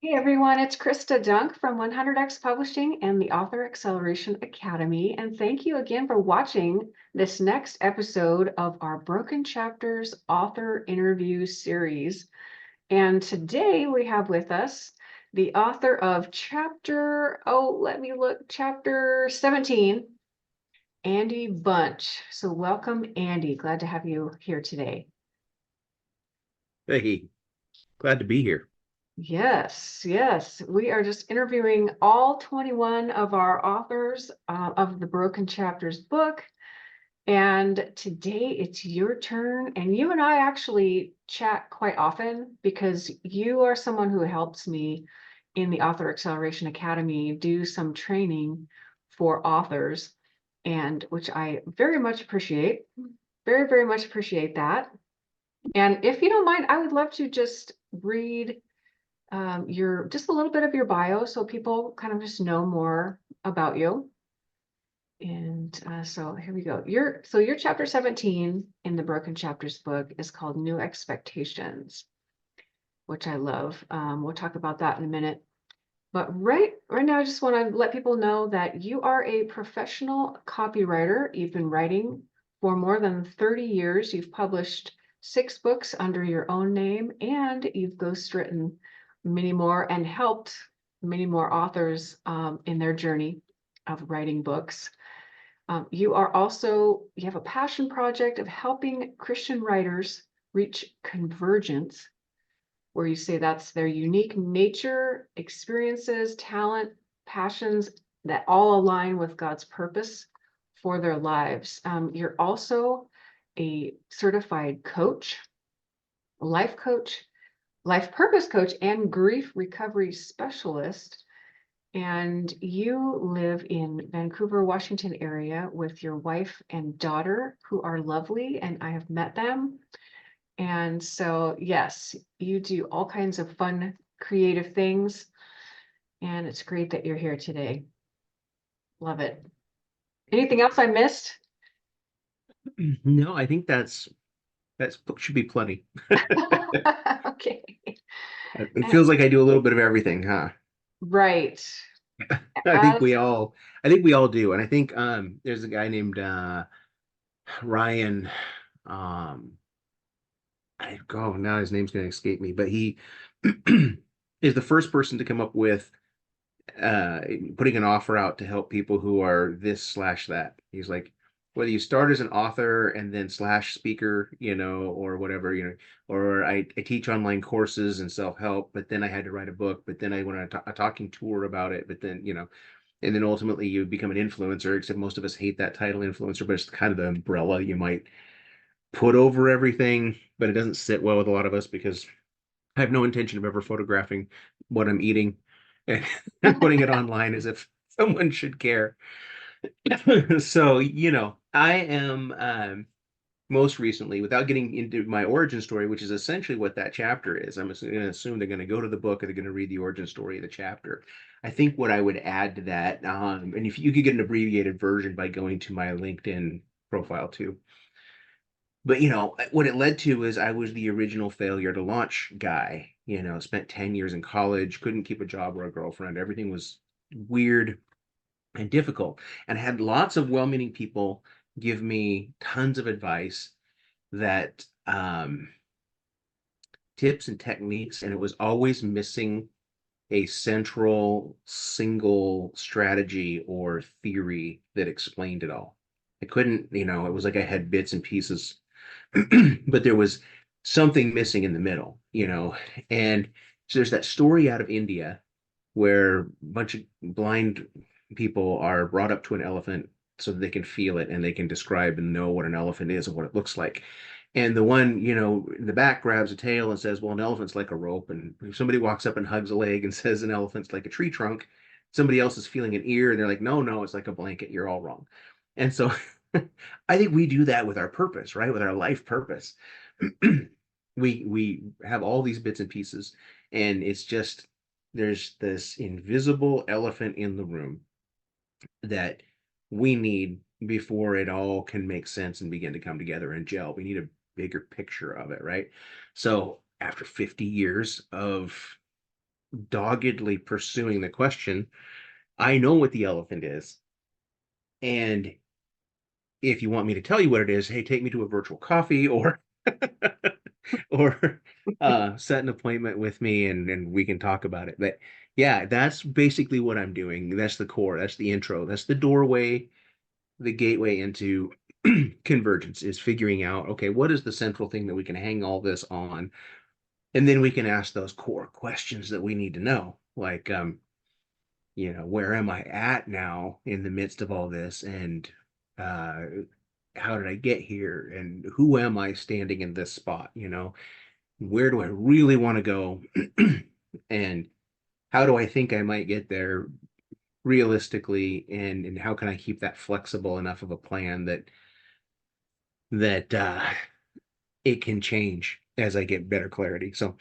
Hey everyone, it's Krista Dunk from 100X Publishing and the Author Acceleration Academy. And thank you again for watching this next episode of our Broken Chapters author interview series. And today we have with us the author of chapter 17, Andy Bunch. So welcome, Andy. Glad to have you here today. Hey, glad to be here. Yes, yes. We are just interviewing all 21 of our authors of the Broken Chapters book. And today it's your turn. And you and I actually chat quite often because you are someone who helps me in the Author Acceleration Academy do some training for authors, and which I very much appreciate. Very, very much appreciate that. And if you don't mind, I would love to just read your just a little bit of your bio so people kind of just know more about you. And so here we go. Your chapter 17 in the Broken Chapters book is called New Expectations, which I love. We'll talk about that in a minute. But right now, I just want to let people know that you are a professional copywriter. You've been writing for more than 30 years. You've published 6 books under your own name, and you've ghostwritten many more and helped many more authors in their journey of writing books. You have a passion project of helping Christian writers reach convergence, where you say that's their unique nature, experiences, talent, passions that all align with God's purpose for their lives. You're also a certified coach, life coach, life purpose coach, and grief recovery specialist. And you live in Vancouver, Washington area with your wife and daughter, who are lovely, and I have met them. And so, yes, you do all kinds of fun, creative things. And it's great that you're here today. Love it. Anything else I missed? No, I think that's should be plenty. Okay. It feels like I do a little bit of everything, huh? Right. I think As we all I think we all do. And I think there's a guy named Ryan now his name's gonna escape me, but he is the first person to come up with uh putting an offer out to help people who are this slash that. He's like, whether you start as an author and then slash speaker, or whatever, or I teach online courses and self-help, but then I had to write a book, but then I went on a talking tour about it, but then, and then ultimately you become an influencer, except most of us hate that title influencer, but it's kind of the umbrella you might put over everything, but it doesn't sit well with a lot of us because I have no intention of ever photographing what I'm eating and putting it online as if someone should care. So, I am most recently, without getting into my origin story, which is essentially what that chapter is. I'm going to assume they're going to go to the book or they're going to read the origin story of the chapter. I think what I would add to that, and if you could get an abbreviated version by going to my LinkedIn profile too, but what it led to is I was the original failure to launch guy. Spent 10 years in college, couldn't keep a job or a girlfriend. Everything was weird and difficult, and had lots of well-meaning people give me tons of advice that tips and techniques, and it was always missing a central single strategy or theory that explained it all. I couldn't, it was like I had bits and pieces but there was something missing in the middle, And so there's that story out of India where a bunch of blind people are brought up to an elephant so that they can feel it and they can describe and know what an elephant is and what it looks like. And the one, in the back grabs a tail and says, well, an elephant's like a rope. And if somebody walks up and hugs a leg and says an elephant's like a tree trunk, somebody else is feeling an ear and they're like, no, no, it's like a blanket. You're all wrong. And so I think we do that with our purpose, right? With our life purpose. We have all these bits and pieces, and it's just there's this invisible elephant in the room that we need before it all can make sense and begin to come together and gel. We need a bigger picture of it, right? So after 50 years of doggedly pursuing the question. I know what the elephant is. And if you want me to tell you what it is, hey, take me to a virtual coffee or or set an appointment with me and we can talk about it. But yeah, that's basically what I'm doing. That's the core, that's the intro, that's the doorway, the gateway into convergence is figuring out, okay, what is the central thing that we can hang all this on? And then we can ask those core questions that we need to know. Like where am I at now in the midst of all this? And uh how did I get here? And who am I standing in this spot? Where do I really want to go? And how do I think I might get there realistically? And how can I keep that flexible enough of a plan that it can change as I get better clarity. So,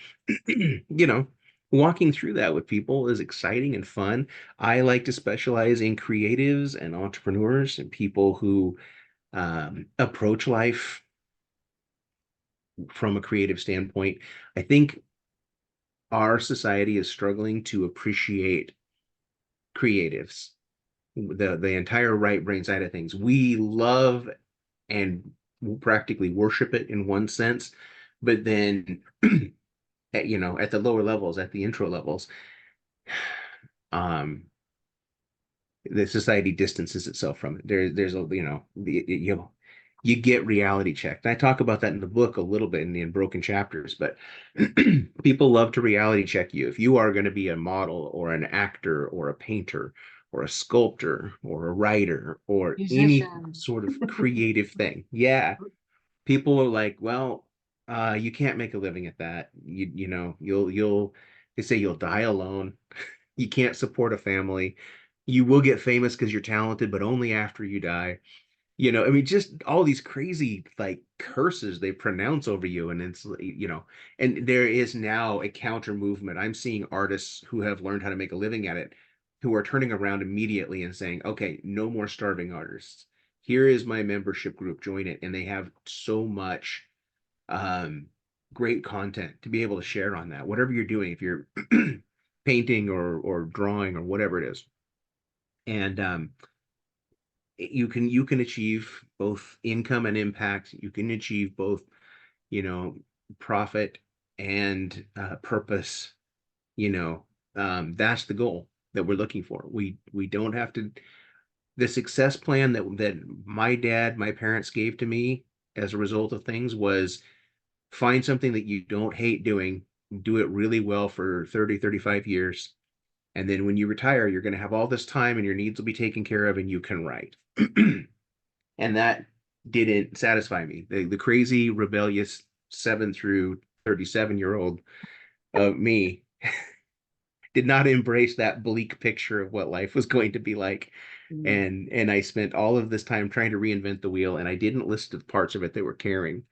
walking through that with people is exciting and fun. I like to specialize in creatives and entrepreneurs and people who approach life from a creative standpoint. I think our society is struggling to appreciate creatives, the entire right brain side of things. We love and practically worship it in one sense, but then at the lower levels, at the intro levels, um, the society distances itself from it. There's a you get reality checked. And I talk about that in the book a little bit in broken chapters, but people love to reality check you. If you are going to be a model or an actor or a painter or a sculptor or a writer or any Musician. sort of creative thing, yeah, people are like, well, you can't make a living at that. You'll they say you'll die alone. You can't support a family. You will get famous because you're talented, but only after you die. I mean, just all these crazy like curses they pronounce over you, and and there is now a counter movement. I'm seeing artists who have learned how to make a living at it, who are turning around immediately and saying, okay, no more starving artists. Here is my membership group, join it. And they have so much um, great content to be able to share on that. Whatever you're doing, if you're painting or drawing or whatever it is, and you can achieve both income and impact. You can achieve both, you know, profit and purpose. That's the goal that we're looking for. We don't have to. The success plan that my parents gave to me as a result of things was find something that you don't hate doing, do it really well for 30, 35 years. And then when you retire, you're going to have all this time and your needs will be taken care of and you can write. And that didn't satisfy me. The crazy, rebellious 7 through 37-year-old of me did not embrace that bleak picture of what life was going to be like. Mm. And I spent all of this time trying to reinvent the wheel, and I didn't list the parts of it that were caring.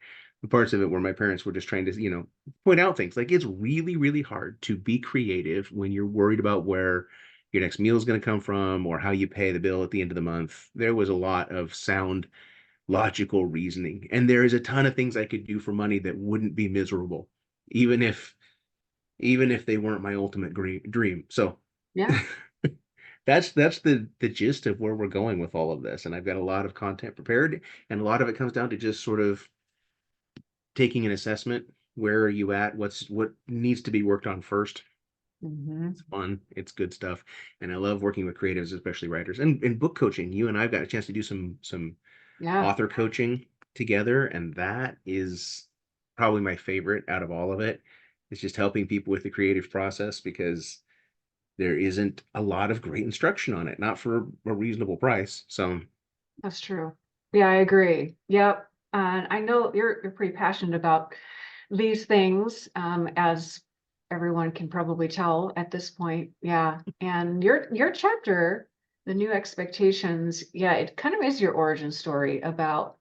The parts of it where my parents were just trying to, point out things. Like it's really, really hard to be creative when you're worried about where your next meal is going to come from or how you pay the bill at the end of the month. There was a lot of sound, logical reasoning, and there is a ton of things I could do for money that wouldn't be miserable, even if they weren't my ultimate dream. So Yeah, that's the gist of where we're going with all of this. And I've got a lot of content prepared, and a lot of it comes down to just sort of taking an assessment. Where are you at? What needs to be worked on first? hmm, It's fun. It's good stuff. And I love working with creatives, especially writers and book coaching. You and I've got a chance to do some yeah, author coaching together, and that is probably my favorite out of all of it. It's just helping people with the creative process because there isn't a lot of great instruction on it, not for a reasonable price. So, that's true. Yeah, I agree. Yep. And I know you're pretty passionate about these things, as everyone can probably tell at this point. Yeah. And your chapter, The New Expectations, yeah, it kind of is your origin story about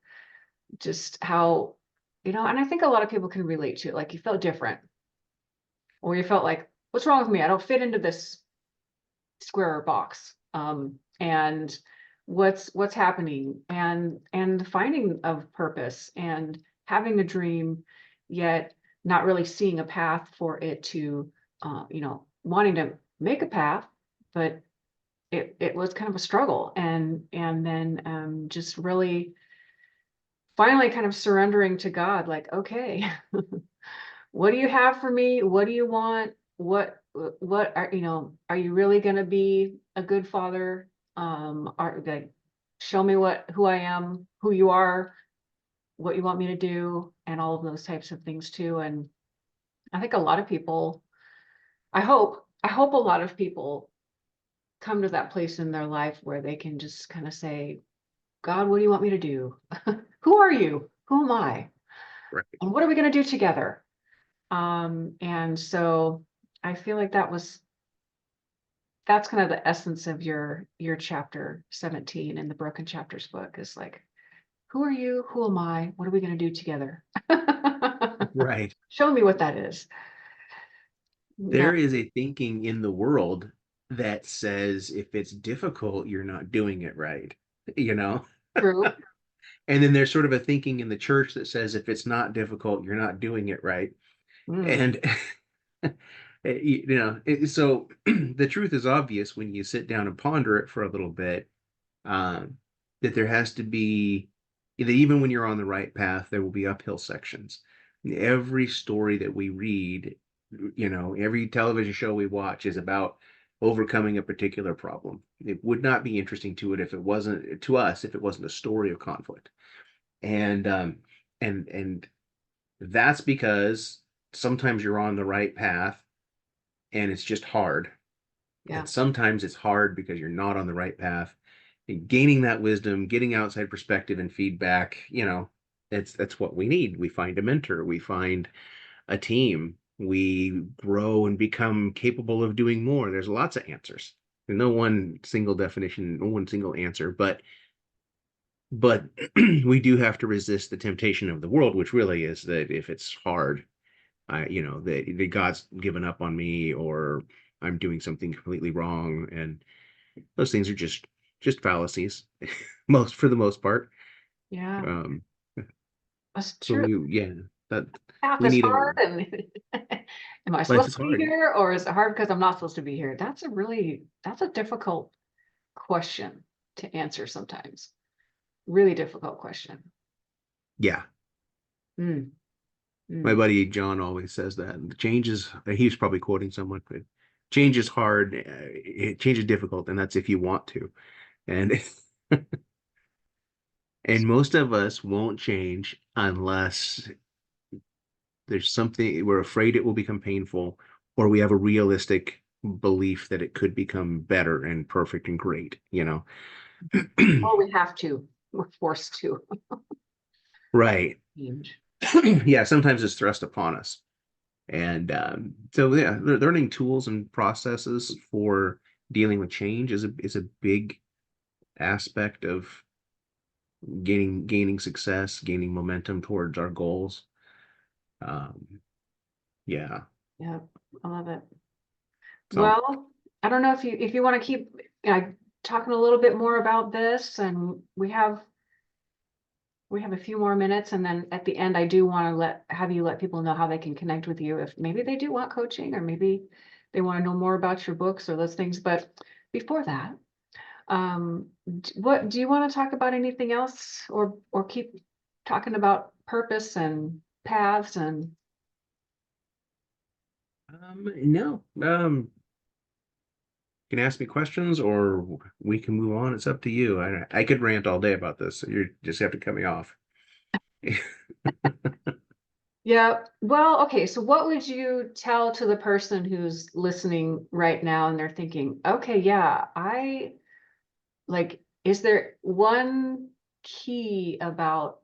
just how, and I think a lot of people can relate to it. Like you felt different, or you felt like, what's wrong with me? I don't fit into this square box. And what's happening, and the finding of purpose and having a dream, yet not really seeing a path for it to, wanting to make a path, but it was kind of a struggle. And then just really finally kind of surrendering to God, like, okay, what do you have for me? What do you want? What are, are you really going to be a good father? Are like, show me who I am, who you are, what you want me to do, and all of those types of things too. And I think a lot of people, I hope a lot of people come to that place in their life where they can just kind of say, God, what do you want me to do? Who are you? Who am I? Right. And what are we going to do together? And so I feel like that's kind of the essence of your chapter 17 in the Broken Chapters book, is like, who are you? Who am I? What are we going to do together? Right. Show me what that is. No, There is a thinking in the world that says if it's difficult, you're not doing it right, you know? true. And then there's sort of a thinking in the church that says if it's not difficult, you're not doing it right. Mm, And so the truth is obvious when you sit down and ponder it for a little bit, um, that there has to be, that even when you're on the right path, there will be uphill sections. Every story that we read, every television show we watch is about overcoming a particular problem. It would not be interesting to us if it wasn't a story of conflict. And that's because sometimes you're on the right path and it's just hard. yeah. And sometimes it's hard because you're not on the right path. And gaining that wisdom, getting outside perspective and feedback, that's what we need. We find a mentor, we find a team, we grow and become capable of doing more. There's lots of answers. There's no one single definition, no one single answer, but we do have to resist the temptation of the world, which really is that if it's hard, that God's given up on me, or I'm doing something completely wrong. And those things are just fallacies, for the most part. Yeah. Um, That's so true. that Path we is need hard, and am I life supposed is to be hard. here, or is it hard because I'm not supposed to be here? That's a difficult question to answer sometimes. Really difficult question. Yeah. Mm, My mm. buddy John always says that change is, he's probably quoting someone, but change is hard. Change is difficult. And that's if you want to. And, and most of us won't change unless there's something we're afraid it will become painful, or we have a realistic belief that it could become better and perfect and great. Or we have to. We're forced to Right. change. Yeah, sometimes it's thrust upon us. And so yeah, learning tools and processes for dealing with change is a big aspect of gaining success, gaining momentum towards our goals. Um, yeah. Yeah, I love it. So Well, I don't know if you want to keep talking a little bit more about this, and we have a few more minutes, and then at the end, I do want to have you let people know how they can connect with you if maybe they do want coaching, or maybe they want to know more about your books or those things. But before that, what do you want to talk about? Anything else, or keep talking about purpose and paths and no, you can ask me questions or we can move on. It's up to you. I could rant all day about this, so you just have to cut me off. yeah. Well, okay. So what would you tell to the person who's listening right now and they're thinking, okay, yeah, is there one key about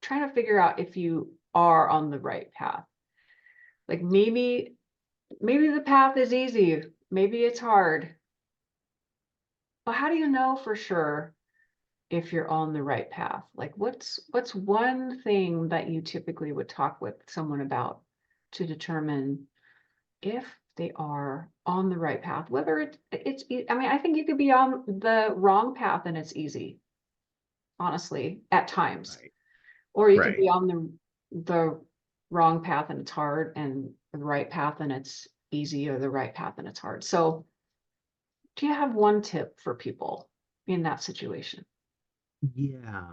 trying to figure out if you are on the right path? Like maybe the path is easy, maybe it's hard, but how do you know for sure if you're on the right path? Like what's one thing that you typically would talk with someone about to determine if they are on the right path, whether I mean, I think you could be on the wrong path and it's easy, honestly, at times, Right. or you could Right. be on the wrong path and it's hard, and the right path and it's easy or the right path and it's hard. So do you have one tip for people in that situation? Yeah.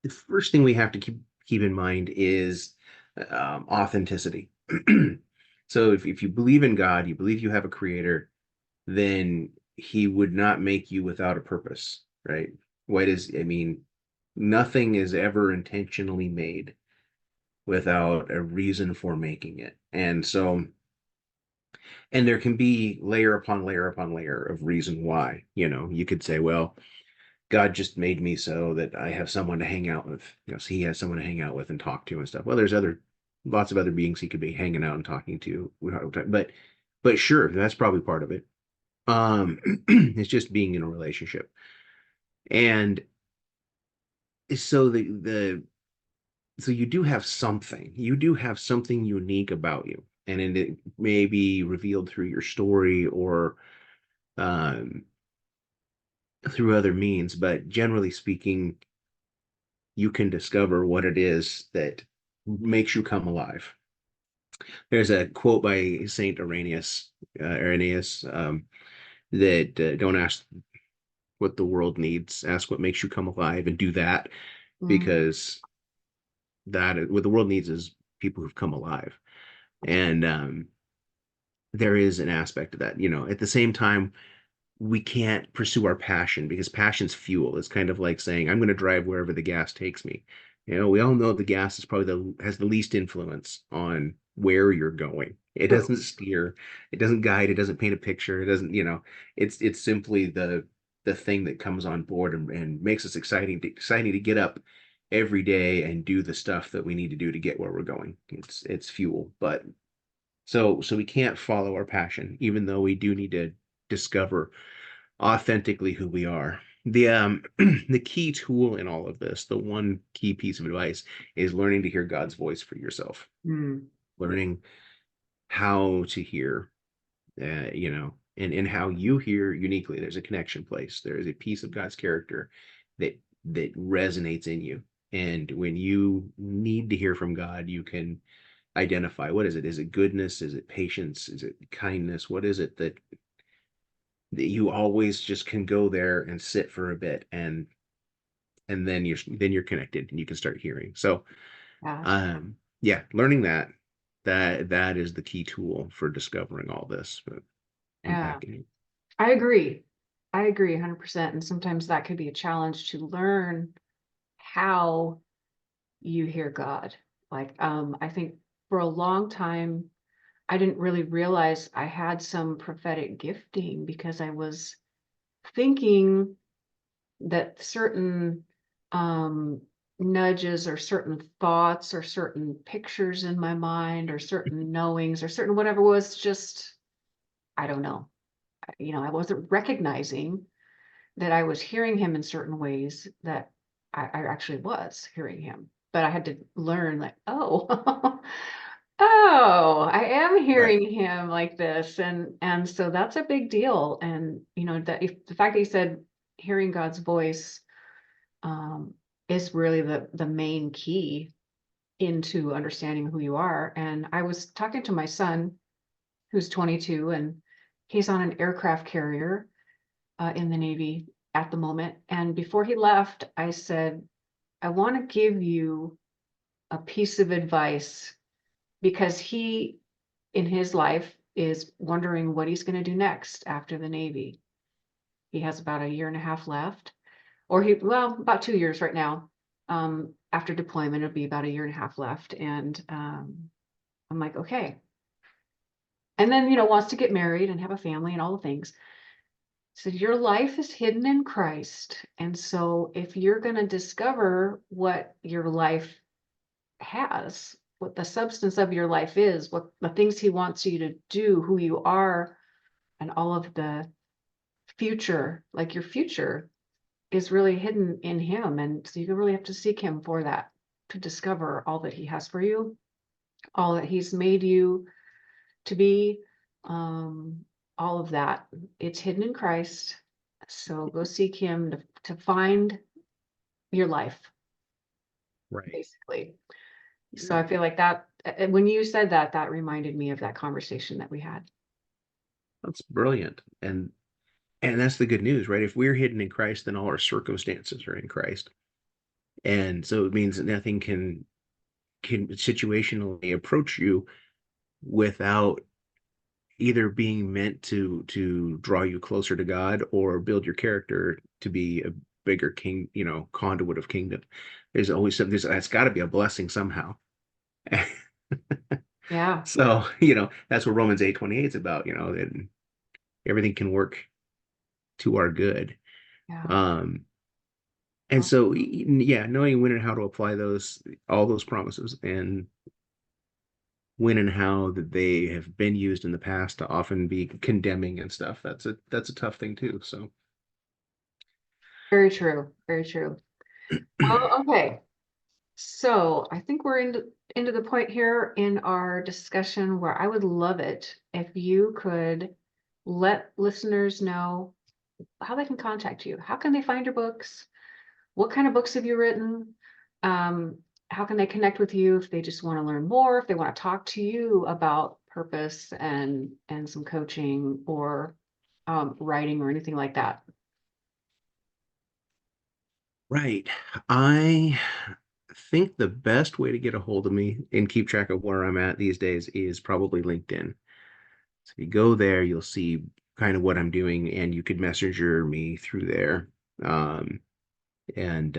The first thing we have to keep in mind is authenticity. So if you believe in God, you believe you have a creator, then he would not make you without a purpose, right? I mean, nothing is ever intentionally made without a reason for making it. And there can be layer upon layer upon layer of reason why. You could say, well, God just made me so that I have someone to hang out with. So he has someone to hang out with and talk to and stuff. Well, there's lots of other beings he could be hanging out and talking to. But sure, that's probably part of it. It's just being in a relationship. And so so you do have something unique about you. And it may be revealed through your story or um, through other means, but generally speaking, you can discover what it is that makes you come alive. There's a quote by Saint Irenaeus, that don't ask what the world needs, ask what makes you come alive, and do that, Mm, because what the world needs is people who've come alive. And there is an aspect of that. At the same time, we can't pursue our passion because passion's fuel. It's kind of like saying, I'm going to drive wherever the gas takes me. We all know the gas is probably has the least influence on where you're going. It true. doesn't steer, it doesn't guide, it doesn't paint a picture, it doesn't, it's simply the thing that comes on board and makes us exciting to get up every day and do the stuff that we need to do to get where we're going. It's fuel. But so we can't follow our passion, even though we do need to discover authentically who we are. The key tool in all of this, the one key piece of advice, is learning to hear God's voice for yourself. Mm, Learning how to hear, and how you hear uniquely. There's a connection place. There is a piece of God's character that resonates in you. And when you need to hear from God, you can identify, what is it? Is it goodness? Is it patience? Is it kindness? What is it that you always just can go there and sit for a bit, and then you're connected and you can start hearing. So gosh. yeah, learning that is the key tool for discovering all this, but Yeah, unpacking it. I agree. I agree 100%. And sometimes that could be a challenge to learn how you hear God. Like, I think for a long time, I didn't really realize I had some prophetic gifting because I was thinking that certain um, nudges or certain thoughts or certain pictures in my mind or certain knowings or certain whatever was just, I don't know. I wasn't recognizing that I was hearing him in certain ways that I actually was hearing him. But I had to learn like, oh, oh, I am Right. hearing him like this. And so that's a big deal. And that if the fact that he said hearing God's voice um, is really the main key into understanding who you are. And I was talking to my son, who's 22, and he's on an aircraft carrier in the Navy at the moment. And before he left, I said, I want to give you a piece of advice because he, in his life, is wondering what he's going to do next after the Navy. He has about a year and a half left, well, about 2 years right now. After deployment, it'll be about a year and a half left. And I'm like, okay. And then, wants to get married and have a family and all the things. So your life is hidden in Christ. And so if you're going to discover what your life has, what the substance of your life is, what the things he wants you to do, who you are, and all of the future, like your future is really hidden in him. And so you really have to seek him for that, to discover all that he has for you, all that he's made you to be, um, all of that. It's hidden in Christ. So go seek him to find your life, Right. basically. So I feel like that, when you said that, that reminded me of that conversation that we had. That's brilliant. And that's the good news, right? If we're hidden in Christ, then all our circumstances are in Christ. And so it means that nothing can situationally approach you without either being meant to draw you closer to God or build your character to be a bigger king, conduit of kingdom. There's always something, that's got to be a blessing somehow. Yeah. So, that's what Romans 8:28 is about, that everything can work to our good. Yeah. Um, and Oh, so, yeah, knowing when and how to apply all those promises, and when and how that they have been used in the past to often be condemning and stuff. That's a tough thing too. So, very true. Very true. Well, okay. So I think we're into the point here in our discussion where I would love it if you could let listeners know how they can contact you. How can they find your books? What kind of books have you written? Um, how can they connect with you if they just want to learn more, if they want to talk to you about purpose and some coaching or writing or anything like that? right. I think the best way to get a hold of me and keep track of where I'm at these days is probably LinkedIn. So if you go there, you'll see kind of what I'm doing, and you could messenger me through there. Um, and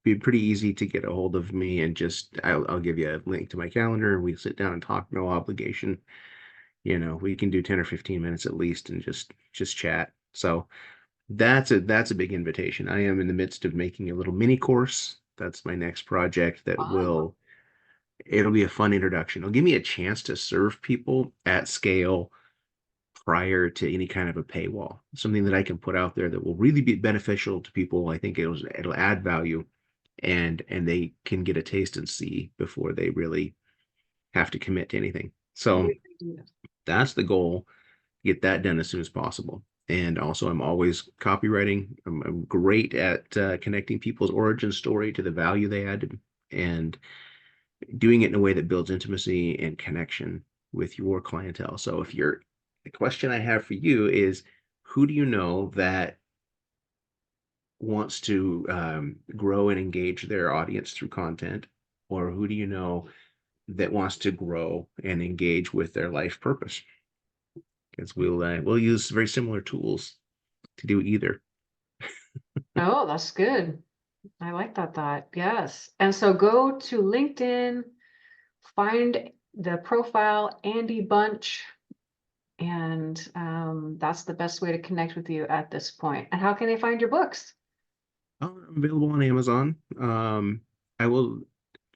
Be pretty easy to get a hold of me, and just I'll give you a link to my calendar, and we sit down and talk, no obligation. We can do 10 or 15 minutes at least and just chat. So that's a big invitation. I am in the midst of making a little mini course. That's my next project that Oh, it'll be a fun introduction. It'll give me a chance to serve people at scale prior to any kind of a paywall. Something that I can put out there that will really be beneficial to people. I think it'll add value, and they can get a taste and see before they really have to commit to anything. So great idea. that's the goal. Get that done as soon as possible. And also, I'm always copywriting. I'm great at connecting people's origin story to the value they added, and doing it in a way that builds intimacy and connection with your clientele. So, the question I have for you is, who do you know that wants to grow and engage their audience through content, or who do you know that wants to grow and engage with their life purpose? Because we'll use very similar tools to do either. Oh, that's good. I like that thought. Yes. And so go to LinkedIn, find the profile Andy Bunch, and that's the best way to connect with you at this point. And how can they find your books? I'm available on Amazon. I will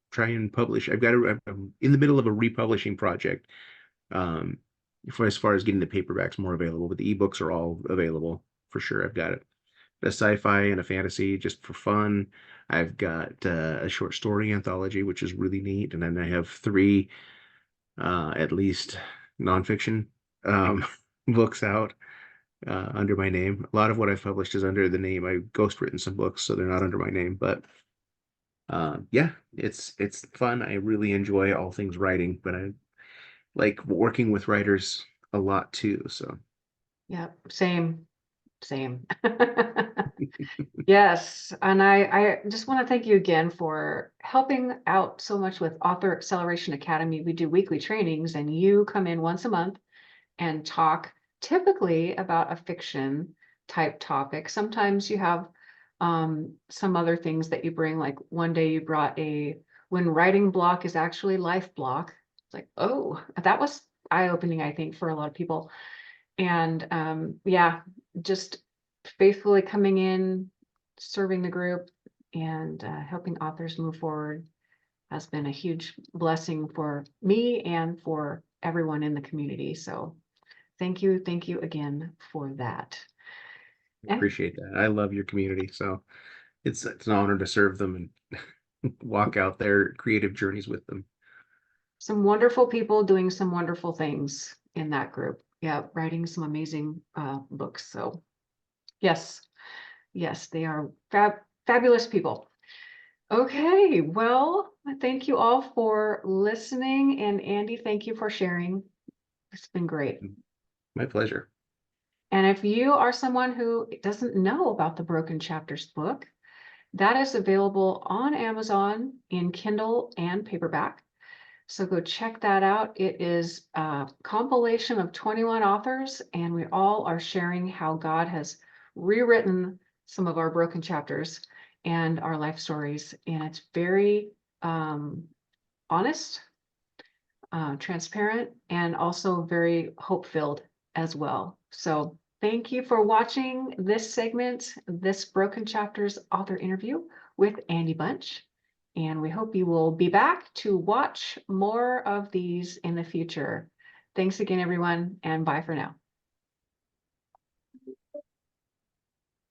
try and publish. I'm in the middle of a republishing project. Um, for as far as getting the paperbacks more available, but the ebooks are all available for sure. I've got it. A sci-fi and a fantasy just for fun. I've got a short story anthology, which is really neat, and then I have three, at least, nonfiction um, books out under my name. A lot of what I've published is under the name. I've ghostwritten some books, so they're not under my name. But yeah, it's fun. I really enjoy all things writing, but I like working with writers a lot too. So Yeah, same, same. Yes, and I just want to thank you again for helping out so much with Author Acceleration Academy. We do weekly trainings, and you come in once a month and talk typically about a fiction type topic. Sometimes you have some other things that you bring, like one day you brought a when writing block is actually life block. It's like, oh, that was eye-opening, I think, for a lot of people. And yeah, just faithfully coming in, serving the group, and helping authors move forward has been a huge blessing for me and for everyone in the community. So thank you again for that. And appreciate that. I love your community, so it's an honor to serve them and walk out their creative journeys with them. some wonderful people doing some wonderful things in that group. Yeah, writing some amazing books. So yes, yes, they are fabulous people. Okay, well, thank you all for listening. And Andy, thank you for sharing. It's been great. My pleasure. And if you are someone who doesn't know about the Broken Chapters book, that is available on Amazon in Kindle and paperback. So go check that out. It is a compilation of 21 authors, and we all are sharing how God has rewritten some of our broken chapters and our life stories. And it's very honest, transparent, and also very hope-filled as well. So thank you for watching this segment, this Broken Chapters author interview with Andy Bunch. And we hope you will be back to watch more of these in the future. Thanks again, everyone, and bye for now.